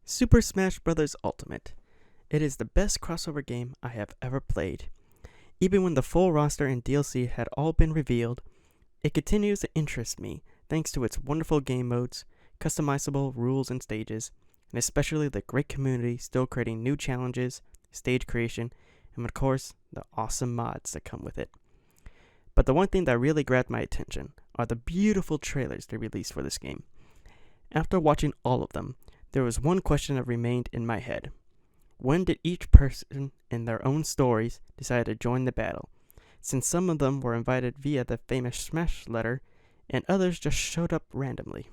Super Smash Bros. Ultimate. It is the best crossover game I have ever played. Even when the full roster and DLC had all been revealed, it continues to interest me thanks to its wonderful game modes, customizable rules and stages, and especially the great community still creating new challenges, stage creation, and of course, the awesome mods that come with it. But the one thing that really grabbed my attention are the beautiful trailers they released for this game. After watching all of them, there was one question that remained in my head. When did each person in their own stories decide to join the battle? Since some of them were invited via the famous Smash letter, and others just showed up randomly.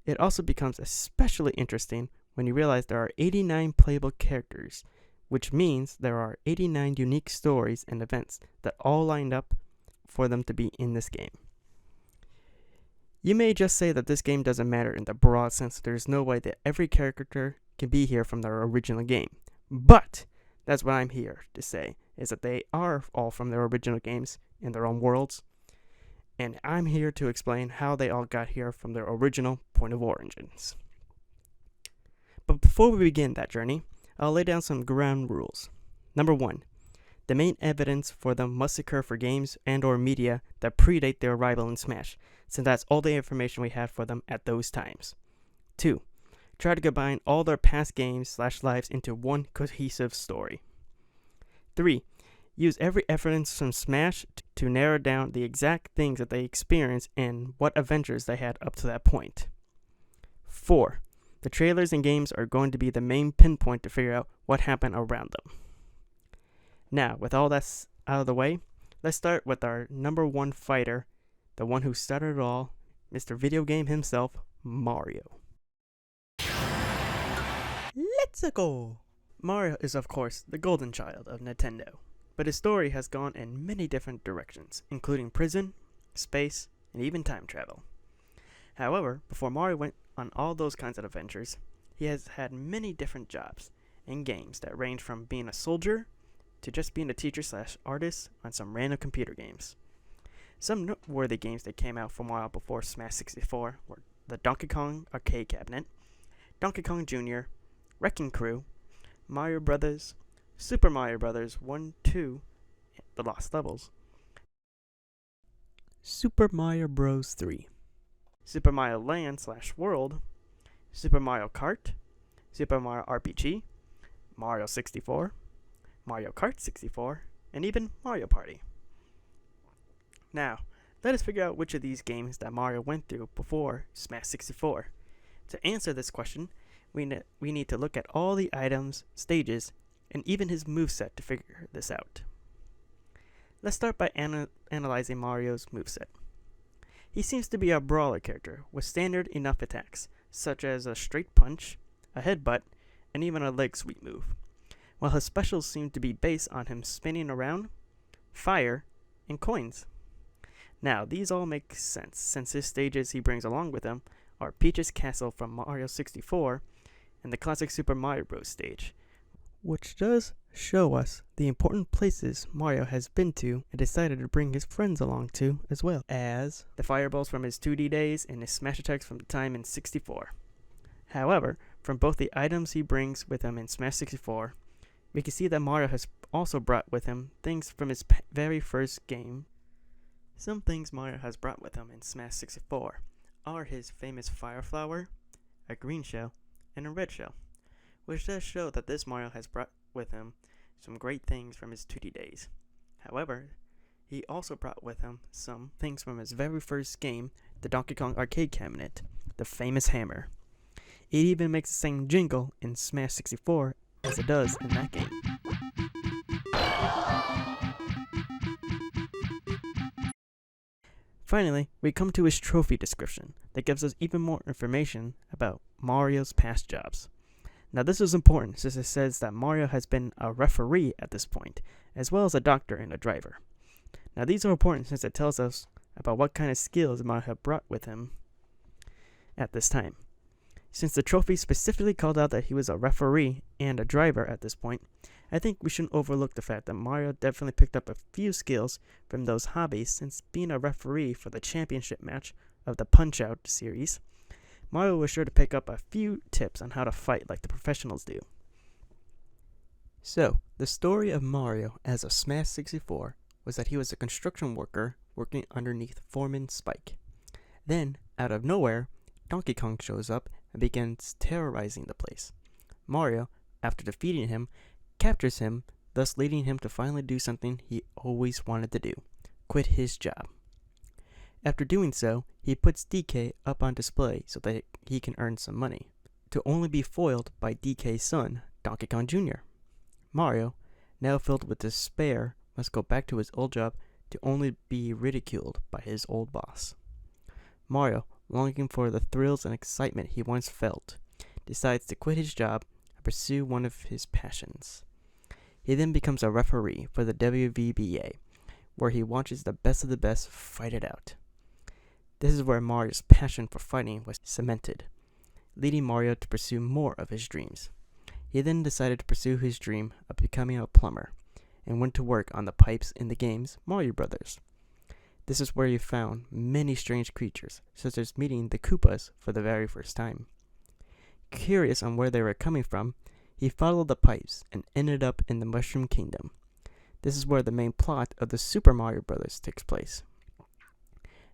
It also becomes especially interesting when you realize there are 89 playable characters, which means there are 89 unique stories and events that all lined up for them to be in this game. You may just say that this game doesn't matter in the broad sense. There's no way that every character can be here from their original game. But that's what I'm here to say, is that they are all from their original games in their own worlds. And I'm here to explain how they all got here from their original point of origins. But before we begin that journey, I'll lay down some ground rules. Number 1. The main evidence for them must occur for games and or media that predate their arrival in Smash, since that's all the information we had for them at those times. 2. Try to combine all their past games/lives into one cohesive story. 3. Use every evidence from Smash to narrow down the exact things that they experienced and what adventures they had up to that point. 4. The trailers and games are going to be the main pinpoint to figure out what happened around them. Now, with all that out of the way, let's start with our number 1 fighter, the one who started it all, Mr. Video Game himself, Mario. Let's go! Mario is, of course, the golden child of Nintendo, but his story has gone in many different directions, including prison, space, and even time travel. However, before Mario went on all those kinds of adventures, he has had many different jobs and games that range from being a soldier to just being a teacher/artist on some random computer games. Some noteworthy games that came out for a while before Smash 64 were the Donkey Kong Arcade Cabinet, Donkey Kong Jr., Wrecking Crew, Mario Brothers, Super Mario Brothers 1, 2, The Lost Levels, Super Mario Bros. 3, Super Mario Land/World, Super Mario Kart, Super Mario RPG, Mario 64, Mario Kart 64, and even Mario Party. Now, let us figure out which of these games that Mario went through before Smash 64. To answer this question, we need to look at all the items, stages, and even his moveset to figure this out. Let's start by analyzing Mario's moveset. He seems to be a brawler character with standard enough attacks, such as a straight punch, a headbutt, and even a leg sweep move, while his specials seem to be based on him spinning around, fire, and coins. Now, these all make sense, since his stages he brings along with him are Peach's Castle from Mario 64 and the classic Super Mario Bros. Stage, which does show us the important places Mario has been to and decided to bring his friends along to, as well as the fireballs from his 2D days and his smash attacks from the time in 64. However, from both the items he brings with him in Smash 64, we can see that Mario has also brought with him things from his very first game. Some things Mario has brought with him in Smash 64 are his famous fire flower, a green shell, and a red shell, which does show that this Mario has brought with him some great things from his 2D days. However, he also brought with him some things from his very first game, the Donkey Kong Arcade Cabinet, the famous hammer. It even makes the same jingle in Smash 64 as it does in that game. Finally, we come to his trophy description that gives us even more information about Mario's past jobs. Now this is important since it says that Mario has been a referee at this point, as well as a doctor and a driver. Now these are important since it tells us about what kind of skills Mario had brought with him at this time. Since the trophy specifically called out that he was a referee and a driver at this point, I think we shouldn't overlook the fact that Mario definitely picked up a few skills from those hobbies, since being a referee for the championship match of the Punch-Out series, Mario was sure to pick up a few tips on how to fight like the professionals do. So, the story of Mario as a Smash 64 was that he was a construction worker working underneath Foreman Spike. Then, out of nowhere, Donkey Kong shows up and begins terrorizing the place. Mario, after defeating him, captures him, thus leading him to finally do something he always wanted to do: quit his job. After doing so, he puts DK up on display so that he can earn some money, to only be foiled by DK's son, Donkey Kong Jr. Mario, now filled with despair, must go back to his old job to only be ridiculed by his old boss. Mario, longing for the thrills and excitement he once felt, decides to quit his job and pursue one of his passions. He then becomes a referee for the WVBA, where he watches the best of the best fight it out. This is where Mario's passion for fighting was cemented, leading Mario to pursue more of his dreams. He then decided to pursue his dream of becoming a plumber, and went to work on the pipes in the games Mario Brothers. This is where he found many strange creatures, such as meeting the Koopas for the very first time. Curious on where they were coming from, he followed the pipes and ended up in the Mushroom Kingdom. This is where the main plot of the Super Mario Brothers takes place.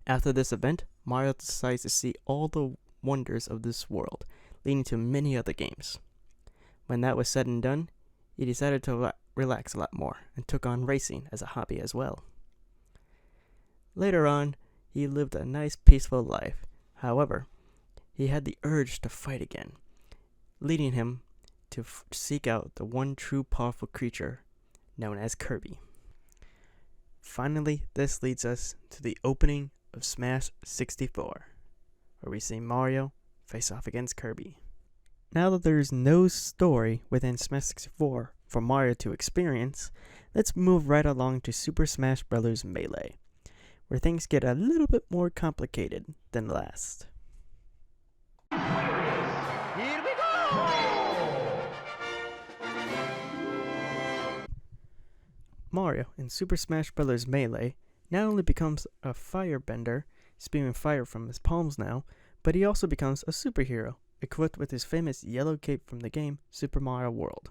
After this event, Mario decides to see all the wonders of this world, leading to many other games. When that was said and done, he decided to relax a lot more and took on racing as a hobby as well. Later on, he lived a nice peaceful life. However, he had the urge to fight again, leading him to seek out the one true powerful creature known as Kirby. Finally, this leads us to the opening of Smash 64, where we see Mario face off against Kirby. Now that there is no story within Smash 64 for Mario to experience, let's move right along to Super Smash Bros. Melee, where things get a little bit more complicated than last. Here we go! Mario in Super Smash Bros. Melee not only becomes a firebender, spewing fire from his palms now, but he also becomes a superhero, equipped with his famous yellow cape from the game Super Mario World.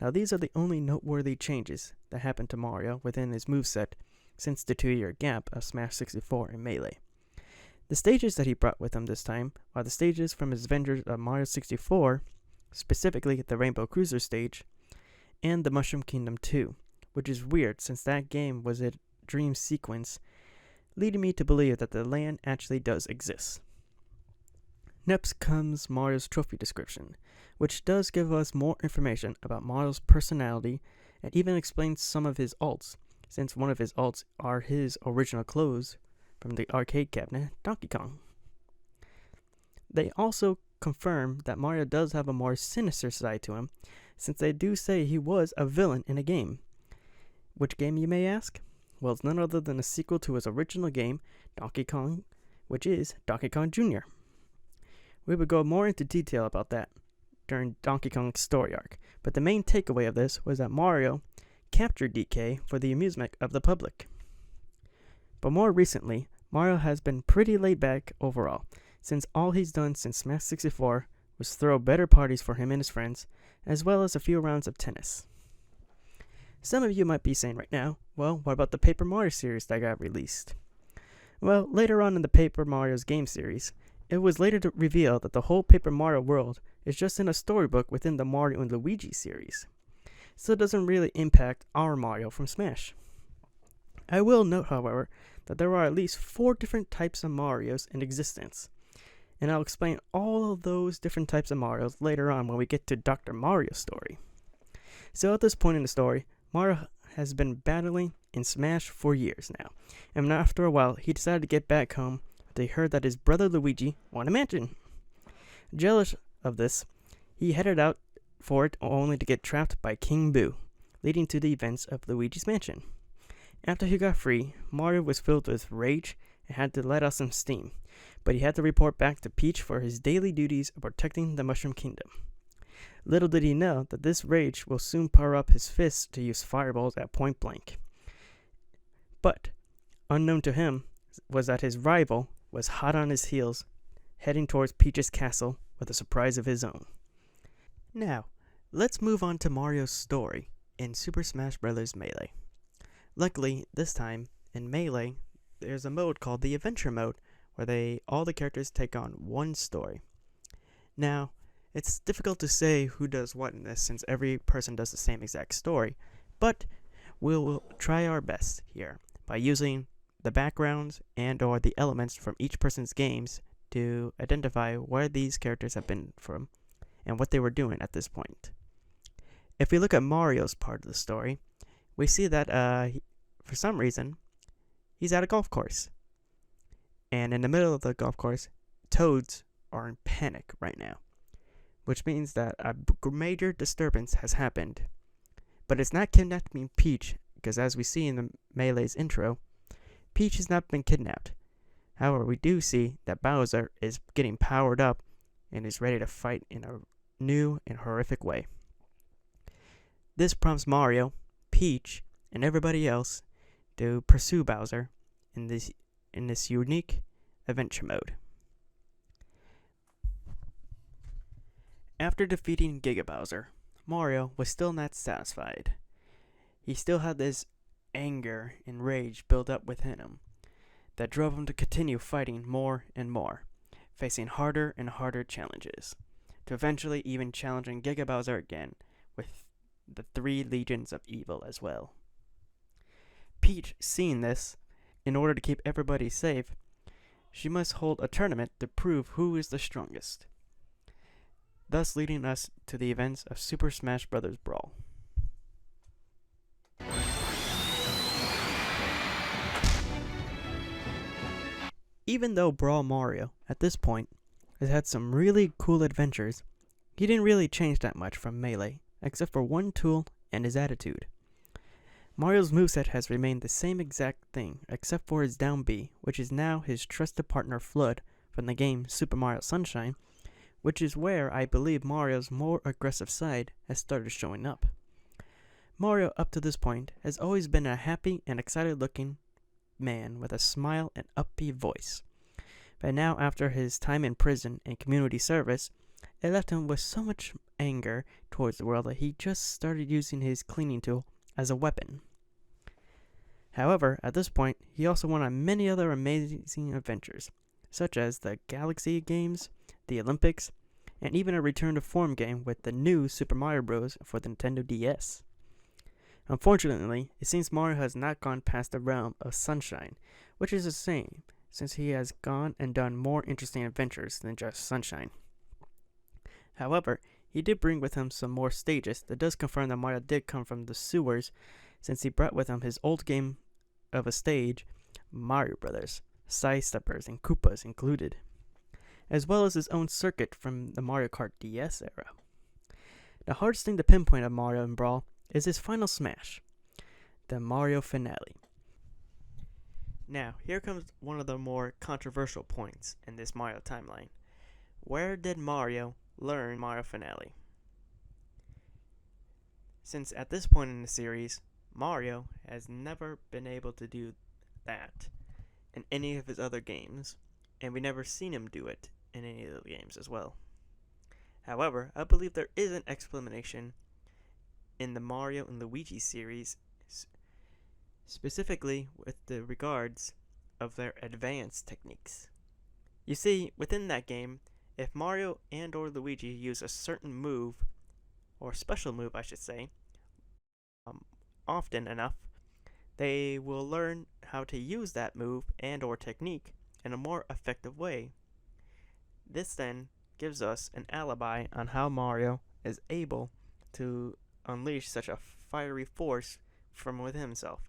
Now these are the only noteworthy changes that happened to Mario within his moveset since the 2-year gap of Smash 64 and Melee. The stages that he brought with him this time are the stages from his Avengers of Mario 64, specifically the Rainbow Cruiser stage, and the Mushroom Kingdom 2, which is weird since that game was a dream sequence, leading me to believe that the land actually does exist. Next comes Mario's trophy description, which does give us more information about Mario's personality and even explains some of his alts, since one of his alts are his original clothes from the arcade cabinet Donkey Kong. They also confirm that Mario does have a more sinister side to him, since they do say he was a villain in a game. Which game, you may ask? Well, it's none other than a sequel to his original game, Donkey Kong, which is Donkey Kong Jr. We would go more into detail about that during Donkey Kong's story arc, but the main takeaway of this was that Mario captured DK for the amusement of the public. But more recently, Mario has been pretty laid back overall, since all he's done since Smash 64 was throw better parties for him and his friends, as well as a few rounds of tennis. Some of you might be saying right now, well, what about the Paper Mario series that got released? Well, later on in the Paper Mario's game series, it was later revealed that the whole Paper Mario world is just in a storybook within the Mario and Luigi series, so it doesn't really impact our Mario from Smash. I will note, however, that there are at least 4 different types of Marios in existence, and I'll explain all of those different types of Marios later on when we get to Dr. Mario's story. So at this point in the story, Mario has been battling in Smash for years now, and after a while, he decided to get back home. They heard that his brother Luigi won a mansion. Jealous of this, he headed out for it only to get trapped by King Boo, leading to the events of Luigi's mansion. After he got free, Mario was filled with rage and had to let out some steam, but he had to report back to Peach for his daily duties of protecting the Mushroom Kingdom. Little did he know that this rage will soon power up his fists to use fireballs at point blank. But, unknown to him, was that his rival was hot on his heels, heading towards Peach's castle with a surprise of his own. Now, let's move on to Mario's story in Super Smash Bros. Melee. Luckily, this time, in Melee, there's a mode called the Adventure Mode, where all the characters take on one story. Now, it's difficult to say who does what in this since every person does the same exact story, but we'll try our best here by using the backgrounds and or the elements from each person's games to identify where these characters have been from and what they were doing at this point. If we look at Mario's part of the story, we see that for some reason, he's at a golf course. And in the middle of the golf course, Toads are in panic right now, which means that a major disturbance has happened. But it's not kidnapping Peach, because as we see in the Melee's intro, Peach has not been kidnapped. However, we do see that Bowser is getting powered up and is ready to fight in a new and horrific way. This prompts Mario, Peach, and everybody else to pursue Bowser in this unique adventure mode. After defeating Giga Bowser, Mario was still not satisfied. He still had this anger and rage built up within him that drove him to continue fighting more and more, facing harder and harder challenges, to eventually even challenging Giga Bowser again with the 3 Legions of Evil as well. Peach, seeing this, in order to keep everybody safe, she must hold a tournament to prove who is the strongest, thus leading us to the events of Super Smash Bros. Brawl. Even though Brawl Mario, at this point, has had some really cool adventures, he didn't really change that much from Melee, except for one tool and his attitude. Mario's moveset has remained the same exact thing, except for his down B, which is now his trusted partner Flood from the game Super Mario Sunshine, which is where I believe Mario's more aggressive side has started showing up. Mario, up to this point, has always been a happy and excited looking man with a smile and upbeat voice. But now, after his time in prison and community service, it left him with so much anger towards the world that he just started using his cleaning tool as a weapon. However, at this point, he also went on many other amazing adventures, such as the Galaxy games, the Olympics, and even a return to form game with the new Super Mario Bros. For the Nintendo DS. Unfortunately, it seems Mario has not gone past the realm of Sunshine, which is a shame, since he has gone and done more interesting adventures than just Sunshine. However, he did bring with him some more stages that does confirm that Mario did come from the sewers, since he brought with him his old game of a stage, Mario Brothers, Side Steppers and Koopas included, as well as his own circuit from the Mario Kart DS era. The hardest thing to pinpoint of Mario in Brawl is his final smash, the Mario finale. Now, here comes one of the more controversial points in this Mario timeline. Where did Mario learn Mario finale? Since at this point in the series, Mario has never been able to do that in any of his other games, and we never seen him do it in any of the games as well. However, I believe there is an explanation in the Mario and Luigi series, specifically with the regards of their advanced techniques. You see, within that game, if Mario and or Luigi use a certain move, or special move I should say, often enough, they will learn how to use that move and or technique in a more effective way. This then gives us an alibi on how Mario is able to unleash such a fiery force from within himself.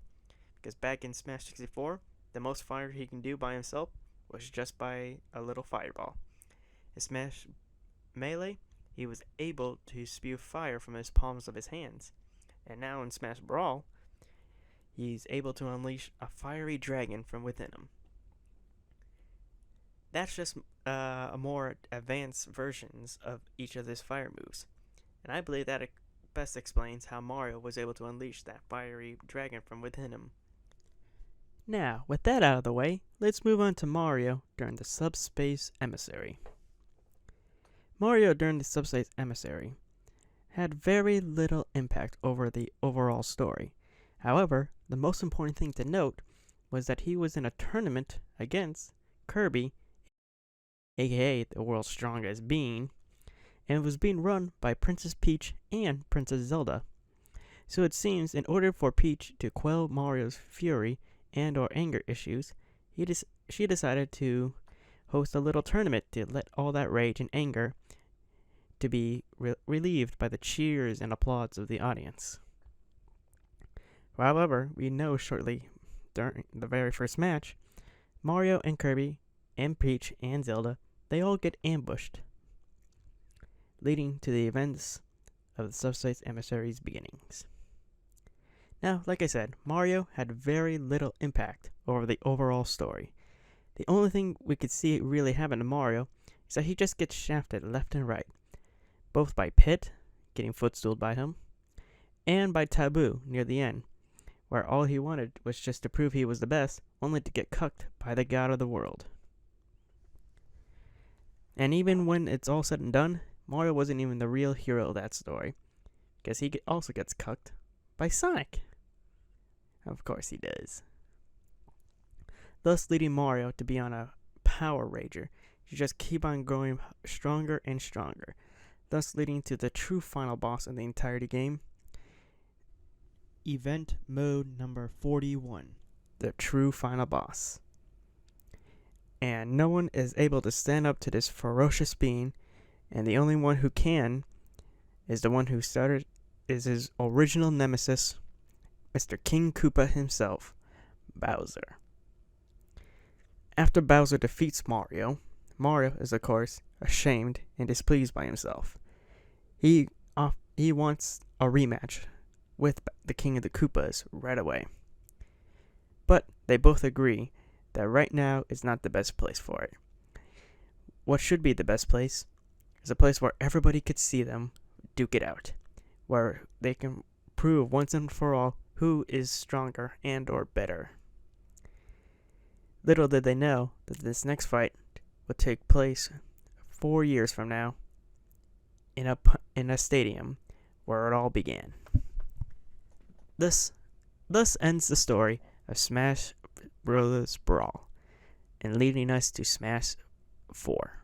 Because back in Smash 64, the most fire he can do by himself was just by a little fireball. In Smash Melee, he was able to spew fire from his palms of his hands. And now in Smash Brawl, he's able to unleash a fiery dragon from within him. That's just a more advanced versions of each of his fire moves. And I believe that best explains how Mario was able to unleash that fiery dragon from within him. Now, with that out of the way, let's move on to Mario during the Subspace Emissary. Mario during the Subspace Emissary had very little impact over the overall story. However, the most important thing to note was that he was in a tournament against Kirby, aka the world's strongest being, and it was being run by Princess Peach and Princess Zelda. So it seems in order for Peach to quell Mario's fury and or anger issues, she decided to host a little tournament to let all that rage and anger to be relieved by the cheers and applause of the audience. However, we know shortly during the very first match, Mario and Kirby and Peach and Zelda, they all get ambushed, leading to the events of the Subspace Emissary's beginnings. Now, like I said, Mario had very little impact over the overall story. The only thing we could see really happen to Mario is that he just gets shafted left and right, both by Pit, getting footstooled by him, and by Taboo near the end, where all he wanted was just to prove he was the best, only to get cucked by the god of the world. And even when it's all said and done, Mario wasn't even the real hero of that story, because he also gets cucked by Sonic. Of course he does. Thus leading Mario to be on a power rager, to just keep on growing stronger and stronger, thus leading to the true final boss in the entirety game, Event Mode number 41, the true final boss. And no one is able to stand up to this ferocious being, and the only one who can is the one who started, is his original nemesis, Mr. King Koopa himself, Bowser. After Bowser defeats Mario, Mario is of course ashamed and displeased by himself. He wants a rematch with the King of the Koopas right away. But they both agree that right now is not the best place for it. What should be the best place is a place where everybody could see them duke it out, where they can prove once and for all who is stronger and or better. Little did they know that this next fight would take place 4 years from now in a stadium where it all began. Thus ends the story of Smash Bros. Brawl, and leading us to Smash 4.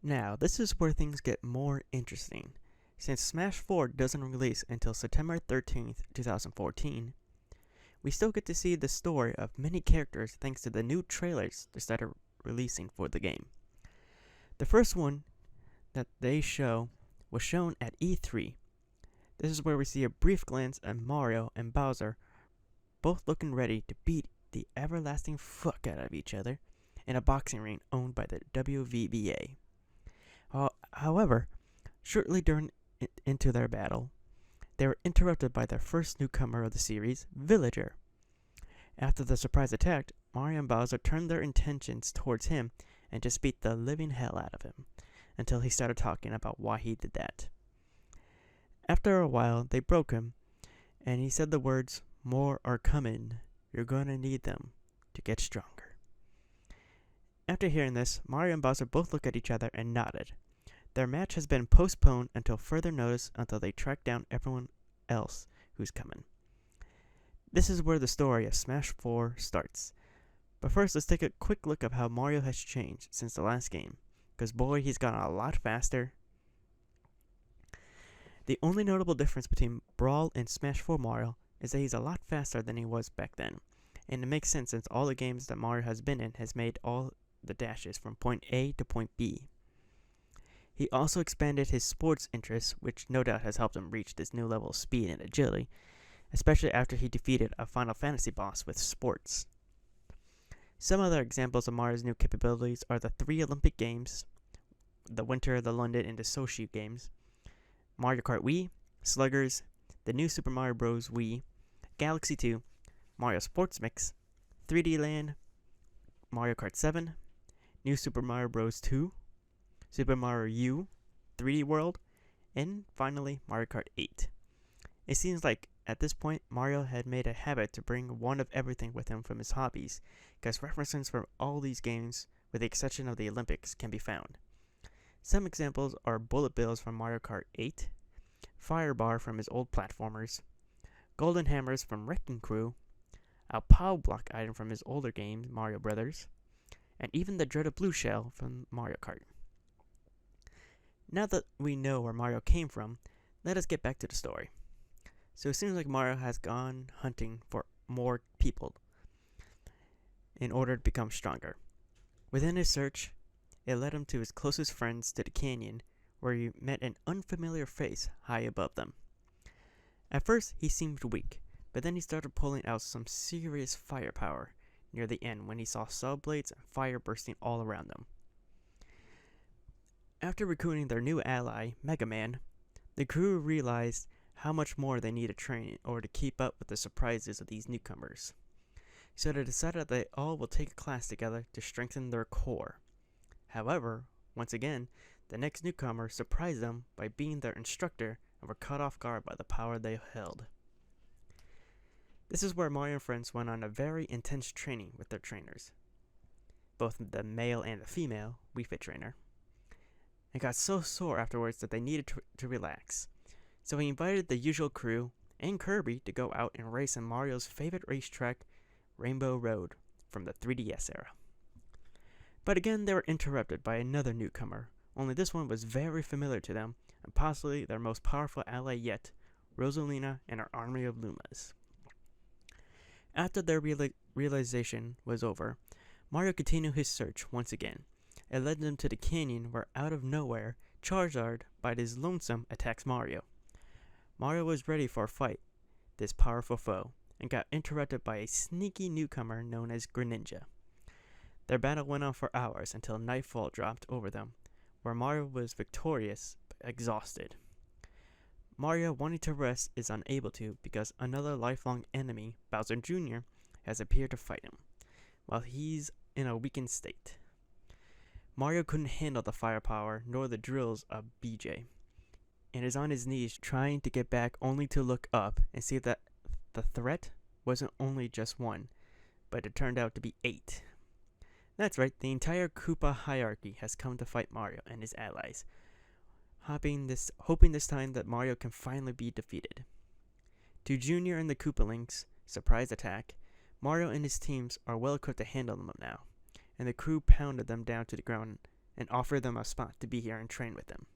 Now, this is where things get more interesting. Since Smash 4 doesn't release until September 13th, 2014, we still get to see the story of many characters thanks to the new trailers they started releasing for the game. The first one that they show was shown at E3. This is where we see a brief glance at Mario and Bowser, both looking ready to beat the everlasting fuck out of each other in a boxing ring owned by the WVBA. However, shortly into their battle, they were interrupted by their first newcomer of the series, Villager. After the surprise attack, Mario and Bowser turned their intentions towards him and just beat the living hell out of him, until he started talking about why he did that. After a while, they broke him, and he said the words, "More are coming, you're gonna need them to get stronger." After hearing this, Mario and Bowser both looked at each other and nodded. Their match has been postponed until further notice until they track down everyone else who's coming. This is where the story of Smash 4 starts. But first, let's take a quick look at how Mario has changed since the last game, because boy, he's gotten a lot faster. The only notable difference between Brawl and Smash 4 Mario is that he's a lot faster than he was back then, and it makes sense since all the games that Mario has been in has made all the dashes from point A to point B. He also expanded his sports interests, which no doubt has helped him reach this new level of speed and agility, especially after he defeated a Final Fantasy boss with sports. Some other examples of Mario's new capabilities are the 3 Olympic Games, the Winter, the London, and the Sochi Games, Mario Kart Wii, Sluggers, the new Super Mario Bros. Wii, Galaxy 2, Mario Sports Mix, 3D Land, Mario Kart 7, New Super Mario Bros. 2, Super Mario U, 3D World, and finally Mario Kart 8. It seems like at this point Mario had made a habit to bring one of everything with him from his hobbies, because references from all these games, with the exception of the Olympics, can be found. Some examples are bullet bills from Mario Kart 8, fire bar from his old platformers, golden hammers from Wrecking Crew, a POW block item from his older game Mario Brothers, and even the dreaded blue shell from Mario Kart. Now that we know where Mario came from, let us get back to the story. So it seems like Mario has gone hunting for more people in order to become stronger. Within his search, it led him to his closest friends to the canyon, where he met an unfamiliar face high above them. At first, he seemed weak, but then he started pulling out some serious firepower near the end when he saw saw blades and fire bursting all around them. After recruiting their new ally, Mega Man, the crew realized how much more they needed training in order to keep up with the surprises of these newcomers. So they decided that they all will take a class together to strengthen their core. However, once again, the next newcomer surprised them by being their instructor and were caught off guard by the power they held. This is where Mario and friends went on a very intense training with their trainers, both the male and the female Wii Fit trainer, and got so sore afterwards that they needed to relax. So he invited the usual crew and Kirby to go out and race on Mario's favorite racetrack, Rainbow Road, from the 3DS era. But again, they were interrupted by another newcomer, only this one was very familiar to them, and possibly their most powerful ally yet, Rosalina and her army of Lumas. After their realization was over, Mario continued his search once again. It led them to the canyon where, out of nowhere, Charizard, by his lonesome, attacks Mario. Mario was ready for a fight this powerful foe, and got interrupted by a sneaky newcomer known as Greninja. Their battle went on for hours until nightfall dropped over them, where Mario was victorious but exhausted. Mario, wanting to rest, is unable to because another lifelong enemy, Bowser Jr., has appeared to fight him, while he's in a weakened state. Mario couldn't handle the firepower nor the drills of BJ, and is on his knees trying to get back, only to look up and see that the threat wasn't only just one, but it turned out to be 8. That's right, the entire Koopa hierarchy has come to fight Mario and his allies, hoping this time that Mario can finally be defeated. To Junior and the Koopalings' surprise attack, Mario and his teams are well equipped to handle them now, and the crew pounded them down to the ground and offered them a spot to be here and train with them.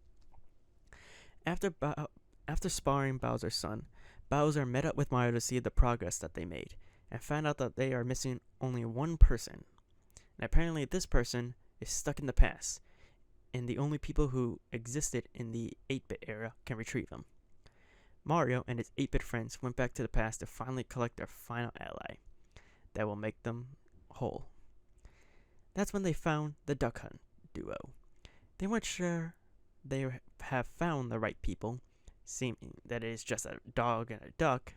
After sparring Bowser's son, Bowser met up with Mario to see the progress that they made, and found out that they are missing only one person. And apparently this person is stuck in the past, and the only people who existed in the 8-bit era can retrieve him. Mario and his 8-bit friends went back to the past to finally collect their final ally that will make them whole. That's when they found the Duck Hunt duo. They weren't sure they have found the right people, seeming that it is just a dog and a duck,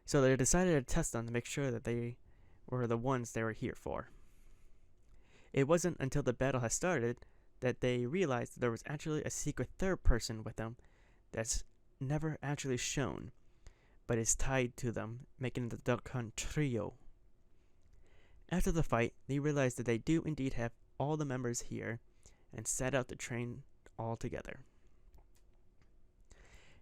so they decided to test them to make sure that they were the ones they were here for. It wasn't until the battle had started that they realized that there was actually a secret third person with them that's never actually shown, but is tied to them, making the Duck Hunt trio. After the fight, they realized that they do indeed have all the members here, and set out to train all together.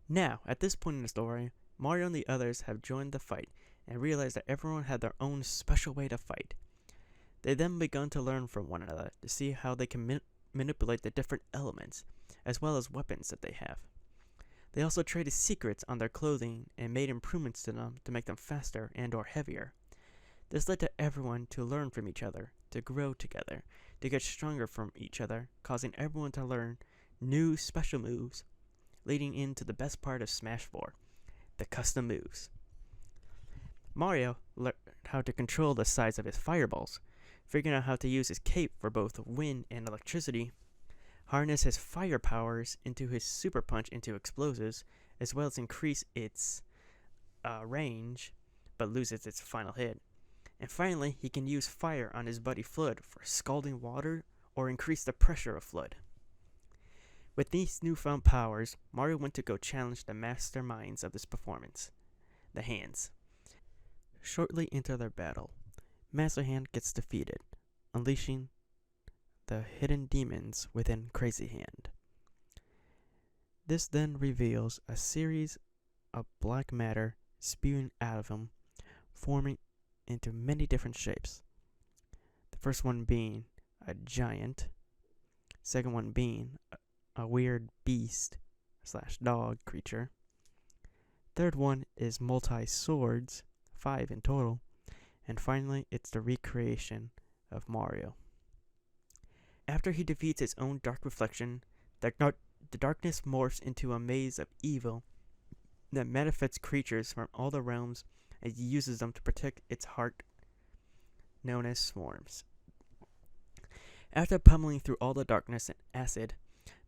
Now, at this point in the story, Mario and the others have joined the fight, and realized that everyone had their own special way to fight. They then begun to learn from one another to see how they can manipulate the different elements, as well as weapons that they have. They also traded secrets on their clothing and made improvements to them to make them faster and or heavier. This led to everyone to learn from each other, to grow together, to get stronger from each other, causing everyone to learn new special moves, leading into the best part of Smash 4, the custom moves. Mario learned how to control the size of his fireballs, figuring out how to use his cape for both wind and electricity, harness his fire powers into his super punch into explosives, as well as increase its range, but loses its final hit, And finally, he can use fire on his buddy Flood for scalding water or increase the pressure of Flood. With these newfound powers, Mario went to go challenge the masterminds of this performance, the Hands. Shortly into their battle, Master Hand gets defeated, unleashing the hidden demons within Crazy Hand. This then reveals a series of black matter spewing out of him, forming into many different shapes. The first one being a giant, second one being a weird beast / dog creature. Third one is multi-swords, 5 in total, and finally it's the recreation of Mario. After he defeats his own dark reflection, the darkness morphs into a maze of evil that manifests creatures from all the realms and uses them to protect its heart, known as swarms. After pummeling through all the darkness and acid,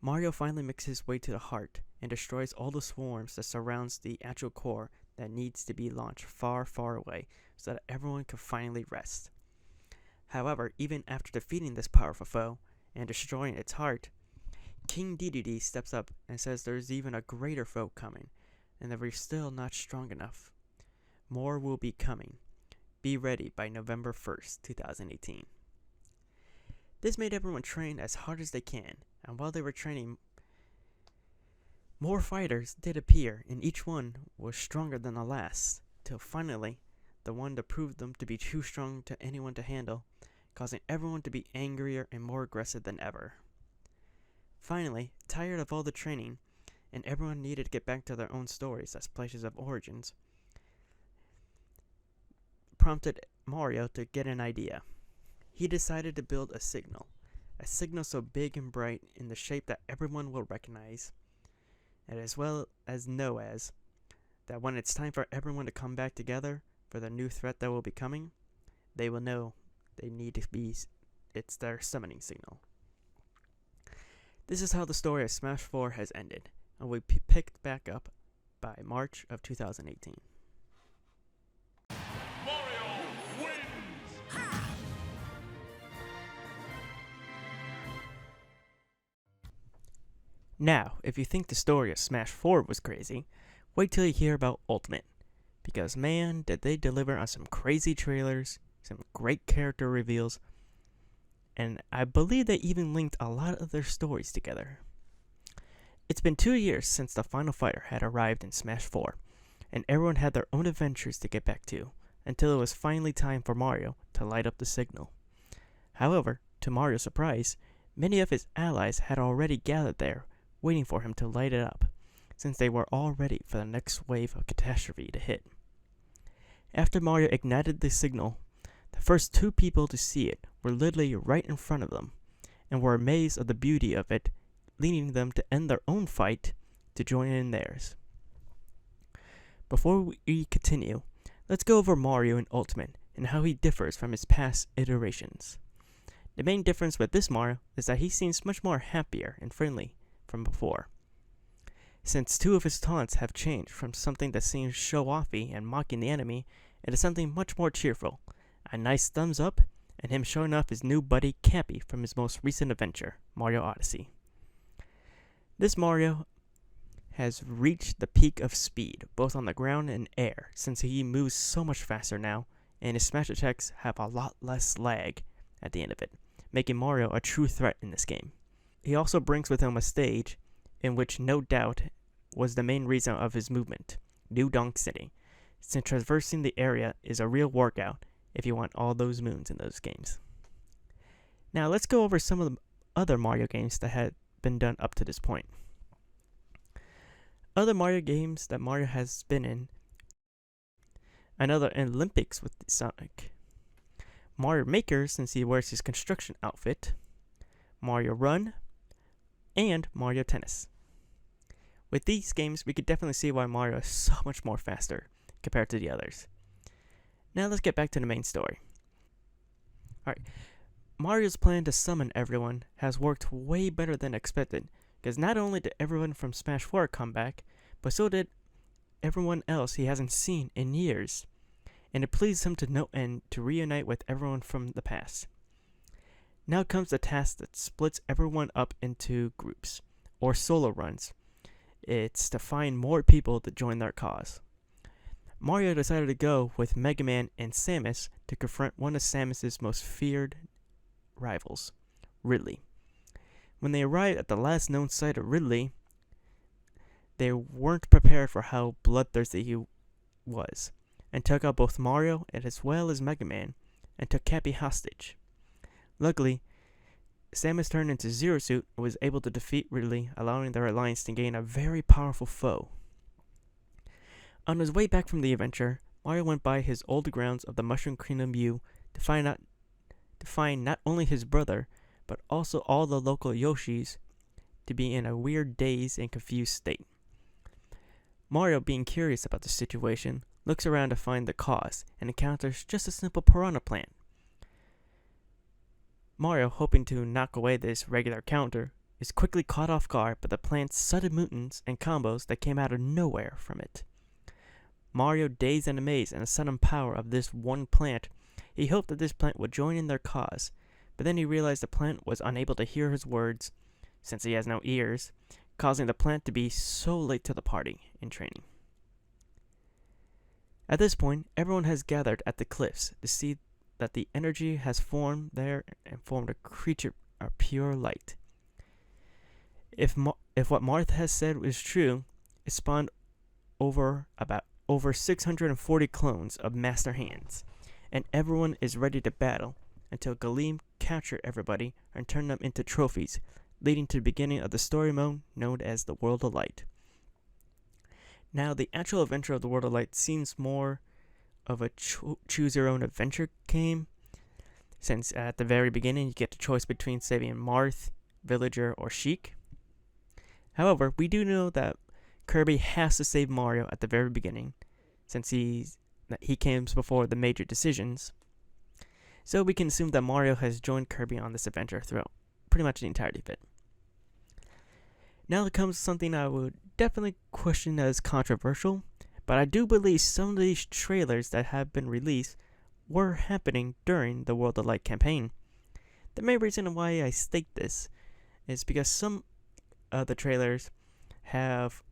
Mario finally makes his way to the heart and destroys all the swarms that surrounds the actual core that needs to be launched far, far away so that everyone can finally rest. However, even after defeating this powerful foe and destroying its heart, King Dedede steps up and says there's even a greater foe coming, and that we're still not strong enough. More will be coming. Be ready by November 1st, 2018. This made everyone train as hard as they can, and while they were training, more fighters did appear, and each one was stronger than the last, till finally, the one that proved them to be too strong to anyone to handle, causing everyone to be angrier and more aggressive than ever. Finally, tired of all the training, and everyone needed to get back to their own stories as places of origins, prompted Mario to get an idea. He decided to build a signal so big and bright in the shape that everyone will recognize, and as well as know as, that when it's time for everyone to come back together for the new threat that will be coming, they will know they need to be, it's their summoning signal. This is how the story of Smash 4 has ended, and will be picked back up by March of 2018. Mario wins! Now, if you think the story of Smash 4 was crazy, wait till you hear about Ultimate. Because man, did they deliver on some crazy trailers, some great character reveals, and I believe they even linked a lot of their stories together. It's been 2 years since the final fighter had arrived in Smash 4, and everyone had their own adventures to get back to, until it was finally time for Mario to light up the signal. However, to Mario's surprise, many of his allies had already gathered there, waiting for him to light it up, since they were all ready for the next wave of catastrophe to hit. After Mario ignited the signal, the first 2 people to see it were literally right in front of them, and were amazed at the beauty of it, leading them to end their own fight to join in theirs. Before we continue, let's go over Mario in Ultimate and how he differs from his past iterations. The main difference with this Mario is that he seems much more happier and friendly from before, since 2 of his taunts have changed from something that seems show-offy and mocking the enemy into something much more cheerful, a nice thumbs up, and him showing off his new buddy Cappy from his most recent adventure, Mario Odyssey. This Mario has reached the peak of speed, both on the ground and air, since he moves so much faster now, and his smash attacks have a lot less lag at the end of it, making Mario a true threat in this game. He also brings with him a stage, in which no doubt was the main reason of his movement, New Donk City, since traversing the area is a real workout if you want all those moons in those games. Now let's go over some of the other Mario games that had been done up to this point. Other Mario games that Mario has been in: another Olympics with Sonic, Mario Maker since he wears his construction outfit, Mario Run, and Mario Tennis. With these games, we could definitely see why Mario is so much more faster compared to the others. Now let's get back to the main story. Alright, Mario's plan to summon everyone has worked way better than expected, because not only did everyone from Smash 4 come back, but so did everyone else he hasn't seen in years. and it pleased him to know and to reunite with everyone from the past. Now comes the task that splits everyone up into groups, or solo runs. It's to find more people to join their cause. Mario decided to go with Mega Man and Samus to confront one of Samus's most feared rivals, Ridley. When they arrived at the last known site of Ridley, they weren't prepared for how bloodthirsty he was, and took out both Mario as well as Mega Man, and took Cappy hostage. Luckily, Samus turned into Zero Suit and was able to defeat Ridley, allowing their alliance to gain a very powerful foe. On his way back from the adventure, Mario went by his old grounds of the Mushroom Kingdom U to find not only his brother, but also all the local Yoshis to be in a weird dazed and confused state. Mario, being curious about the situation, looks around to find the cause and encounters just a simple piranha plant. Mario, hoping to knock away this regular counter, is quickly caught off guard by the plant's sudden mutants and combos that came out of nowhere from it. Mario, dazed and amazed at the sudden power of this one plant, he hoped that this plant would join in their cause, but then he realized the plant was unable to hear his words, since he has no ears, causing the plant to be so late to the party in training. At this point, everyone has gathered at the cliffs to see that the energy has formed there and formed a creature of pure light. If what Martha has said is true, it spawned over 640 clones of Master Hands, and everyone is ready to battle until Galeem captured everybody and turned them into trophies, leading to the beginning of the story mode known as the World of Light. Now, the actual adventure of the World of Light seems more of a choose-your-own-adventure game, since at the very beginning you get the choice between saving Marth, Villager, or Sheik. However, we do know that Kirby has to save Mario at the very beginning, since he comes before the major decisions. So we can assume that Mario has joined Kirby on this adventure throughout pretty much the entirety of it. Now there comes something I would definitely question as controversial, but I do believe some of these trailers that have been released were happening during the World of Light campaign. The main reason why I state this is because some of the trailers have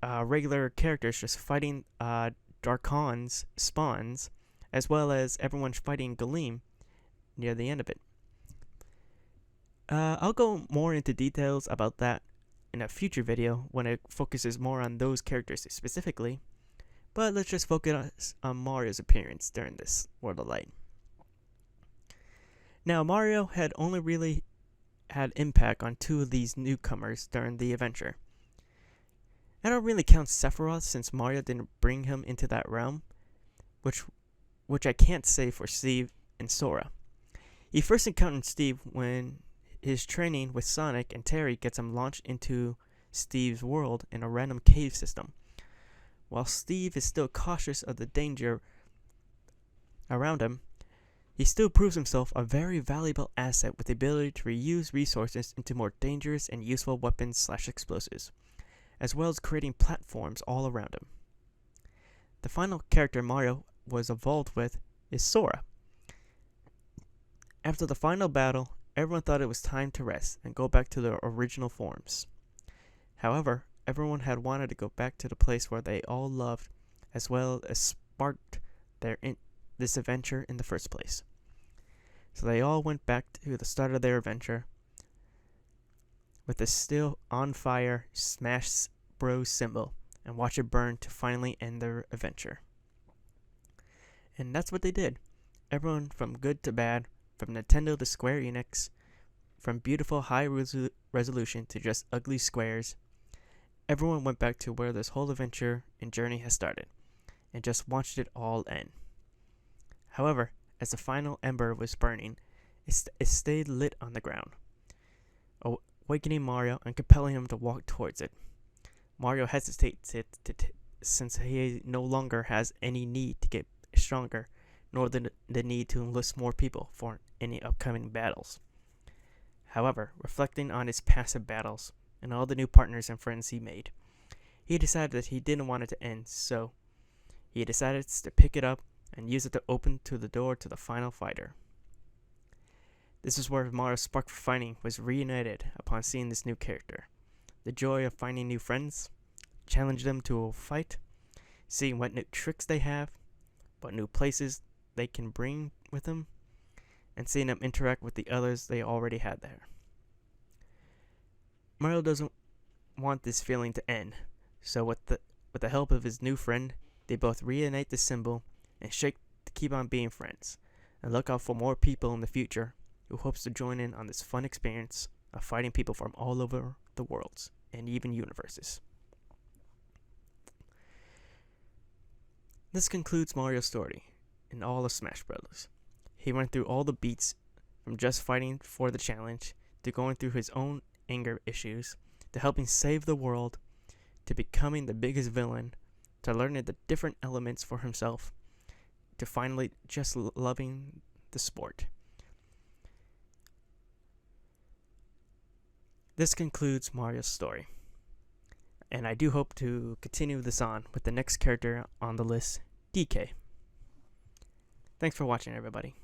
regular characters just fighting Darkon's spawns, as well as everyone fighting Galeem near the end of it. I'll go more into details about that in a future video when it focuses more on those characters specifically, but let's just focus on Mario's appearance during this World of Light. Now, Mario had only really had impact on two of these newcomers during the adventure. I don't really count Sephiroth since Mario didn't bring him into that realm, which I can't say for Steve and Sora. He first encountered Steve when his training with Sonic and Terry gets him launched into Steve's world in a random cave system. While Steve is still cautious of the danger around him, he still proves himself a very valuable asset with the ability to reuse resources into more dangerous and useful weapons/explosives, as well as creating platforms all around him. The final character Mario was evolved with is Sora. After the final battle, everyone thought it was time to rest and go back to their original forms. However, everyone had wanted to go back to the place where they all loved, as well as sparked this adventure in the first place. So they all went back to the start of their adventure with the still on fire Smash Bros symbol and watch it burn to finally end their adventure. And that's what they did. Everyone from good to bad, from Nintendo to Square Enix, from beautiful high resolution to just ugly squares, everyone went back to where this whole adventure and journey has started, and just watched it all end. However, as the final ember was burning, it stayed lit on the ground, awakening Mario and compelling him to walk towards it. Mario hesitates since he no longer has any need to get stronger, nor the need to enlist more people for any upcoming battles. However, reflecting on his past battles and all the new partners and friends he made, he decided that he didn't want it to end, so he decided to pick it up and use it to open to the door to the final fighter. This is where Mario's spark for fighting was reunited upon seeing this new character. The joy of finding new friends, challenge them to a fight, seeing what new tricks they have, what new places they can bring with them, and seeing them interact with the others they already had there. Mario doesn't want this feeling to end, so with the help of his new friend, they both reunite the symbol and shake to keep on being friends, and look out for more people in the future who hopes to join in on this fun experience of fighting people from all over the worlds and even universes. This concludes Mario's story in all of Smash Bros. He went through all the beats from just fighting for the challenge to going through his own anger issues to helping save the world to becoming the biggest villain to learning the different elements for himself to finally just loving the sport. This concludes Mario's story, and I do hope to continue this on with the next character on the list, DK. Thanks for watching, everybody.